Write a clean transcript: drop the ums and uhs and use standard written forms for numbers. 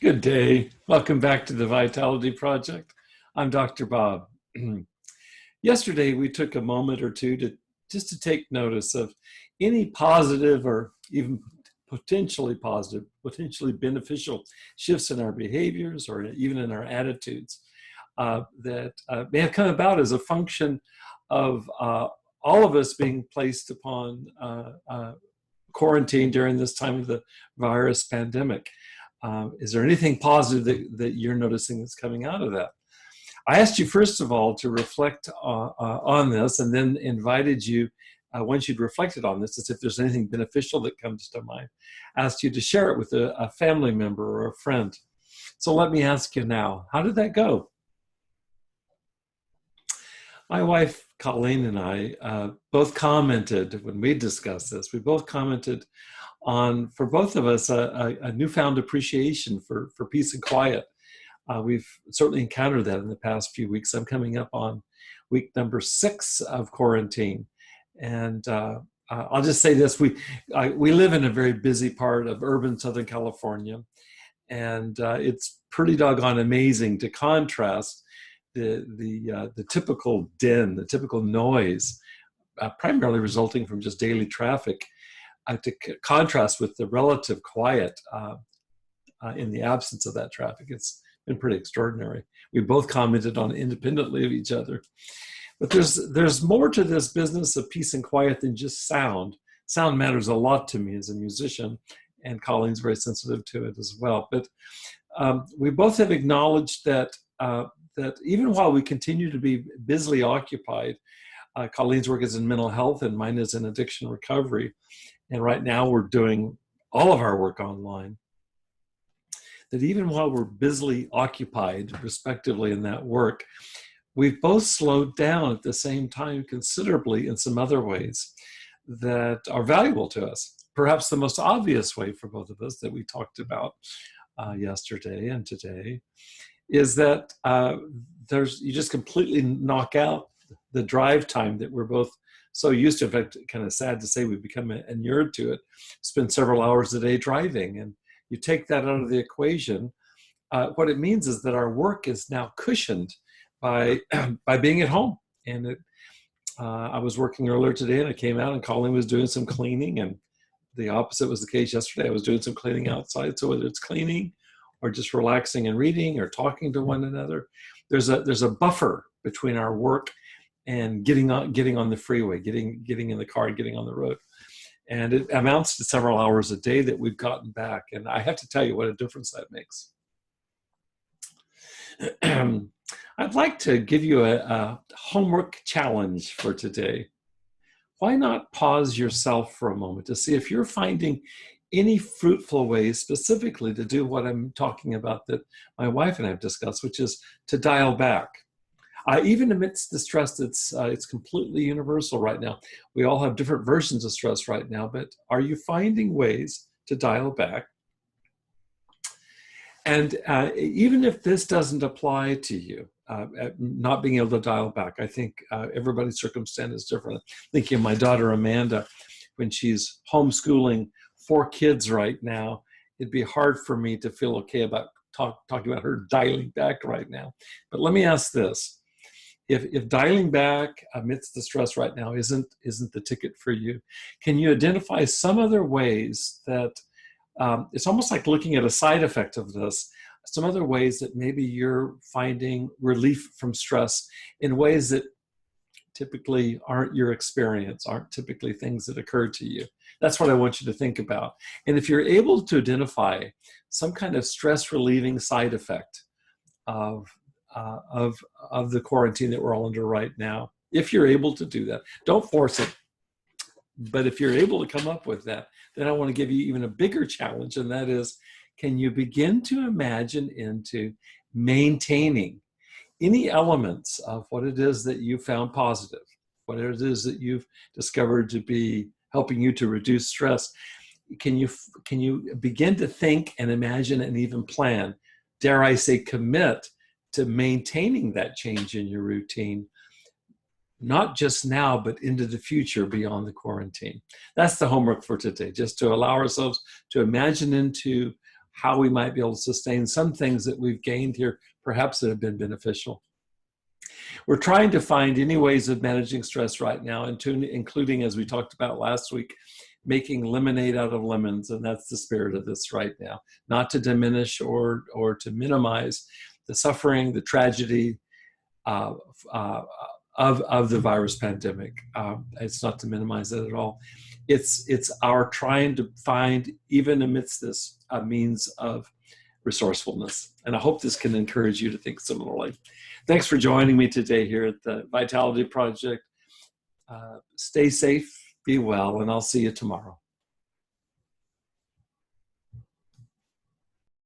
Good day. Welcome back to the Vitality Project. I'm Dr. Bob. Yesterday, we took a moment or two to just to take notice of any positive or even potentially positive, potentially beneficial shifts in our behaviors or even in our attitudes that may have come about as a function of all of us being placed upon quarantine during this time of the virus pandemic. Is there anything positive that you're noticing that's coming out of that? I asked you, first of all, to reflect on this, and then invited you, once you'd reflected on this, as if there's anything beneficial that comes to mind, asked you to share it with a family member or a friend. So let me ask you now, how did that go? My wife, Colleen, and I both commented when we discussed this, we both commented on, for both of us, a newfound appreciation for peace and quiet. We've certainly encountered that in the past few weeks. I'm coming up on week number 6 of quarantine. And I'll just say this, we live in a very busy part of urban Southern California. And it's pretty doggone amazing to contrast the typical din, the typical noise, primarily resulting from just daily traffic, to contrast with the relative quiet in the absence of that traffic. It's been pretty extraordinary. We both commented on it independently of each other. But there's more to this business of peace and quiet than just sound. Sound matters a lot to me as a musician, and Colleen's very sensitive to it as well. But we both have acknowledged that even while we continue to be busily occupied, Colleen's work is in mental health and mine is in addiction recovery. And right now we're doing all of our work online. That even while we're busily occupied, respectively, in that work, we've both slowed down at the same time considerably in some other ways that are valuable to us. Perhaps the most obvious way for both of us that we talked about yesterday and today is that you just completely knock out the drive time that we're both so used to. In fact, kind of sad to say we've become inured to it. Spend several hours a day driving, and you take that out of the equation. What it means is that our work is now cushioned by by being at home. And I was working earlier today, and I came out, and Colleen was doing some cleaning, and the opposite was the case yesterday. I was doing some cleaning outside. So whether it's cleaning or just relaxing and reading or talking to one another, there's a buffer between our work and getting on the freeway, getting in the car, and getting on the road. And it amounts to several hours a day that we've gotten back. And I have to tell you what a difference that makes. I'd like to give you a homework challenge for today. Why not pause yourself for a moment to see if you're finding any fruitful ways specifically to do what I'm talking about that my wife and I have discussed, which is to dial back. Even amidst the stress it's completely universal right now. We all have different versions of stress right now, but are you finding ways to dial back? And even if this doesn't apply to you, not being able to dial back, I think everybody's circumstance is different. Thinking of my daughter Amanda, when she's homeschooling 4 kids right now, it'd be hard for me to feel okay about talking about her dialing back right now. But let me ask this. If dialing back amidst the stress right now isn't the ticket for you, can you identify some other ways that it's almost like looking at a side effect of this, some other ways that maybe you're finding relief from stress in ways that typically aren't your experience, aren't typically things that occur to you? That's what I want you to think about. And if you're able to identify some kind of stress relieving side effect of the quarantine that we're all under right now, if you're able to do that, don't force it. But if you're able to come up with that, then I want to give you even a bigger challenge, and that is, can you begin to imagine into maintaining any elements of what it is that you found positive, what it is that you've discovered to be helping you to reduce stress? Can you begin to think and imagine and even plan, dare I say commit to maintaining that change in your routine, not just now, but into the future beyond the quarantine? That's the homework for today, just to allow ourselves to imagine into how we might be able to sustain some things that we've gained here, perhaps that have been beneficial. We're trying to find any ways of managing stress right now, including, as we talked about last week, making lemonade out of lemons, and that's the spirit of this right now. Not to diminish or to minimize the suffering, the tragedy of the virus pandemic. It's not to minimize it at all. It's our trying to find, even amidst this, a means of resourcefulness. And I hope this can encourage you to think similarly. Thanks for joining me today here at the Vitality Project. Stay safe, be well, and I'll see you tomorrow.